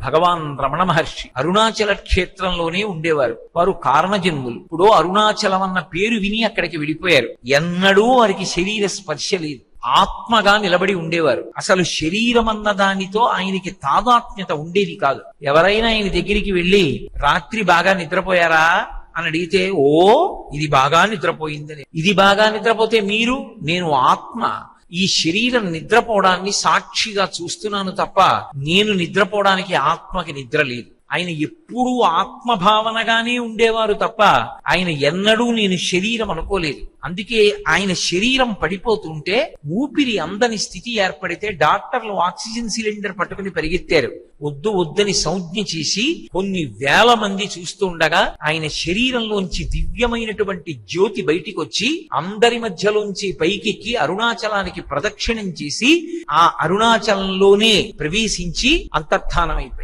భగవాన్ రమణ మహర్షి అరుణాచల క్షేత్రంలోనే ఉండేవారు. వారు కారణజన్ములు. ఇప్పుడు అరుణాచలం అన్న పేరు విని అక్కడికి వెళ్ళిపోయారు. ఎన్నడూ వారికి శరీర స్పర్శ లేదు. ఆత్మగా నిలబడి ఉండేవారు. అసలు శరీరం అన్న దానితో ఆయనకి తాదాత్మ్యత ఉండేది కాదు. ఎవరైనా ఆయన దగ్గరికి వెళ్ళి రాత్రి బాగా నిద్రపోయారా అని అడిగితే ఓ ఇది బాగా నిద్రపోయిందని. ఇది బాగా నిద్రపోతే మీరు, నేను ఆత్మ ఈ శరీరం నిద్రపోవడాన్ని సాక్షిగా చూస్తున్నాను తప్ప నేను నిద్రపోవడానికి ఆత్మకి నిద్ర లేదు. ఆయన ఎప్పుడూ ఆత్మభావనగానే ఉండేవారు తప్ప ఆయన ఎన్నడూ నేను శరీరం అనుకోలేదు. అందుకే ఆయన శరీరం పడిపోతుంటే ఊపిరి అందని స్థితి ఏర్పడితే డాక్టర్లు ఆక్సిజన్ సిలిండర్ పట్టుకుని పరిగెత్తారు. వద్దు వద్దని సంజ్ఞ చేసి కొన్ని వేల మంది చూస్తూ ఉండగా ఆయన శరీరంలోంచి దివ్యమైనటువంటి జ్యోతి బయటికి వచ్చి అందరి మధ్యలోంచి పైకెక్కి అరుణాచలానికి ప్రదక్షిణం చేసి ఆ అరుణాచలంలోనే ప్రవేశించి అంతర్ధానమైపోయింది.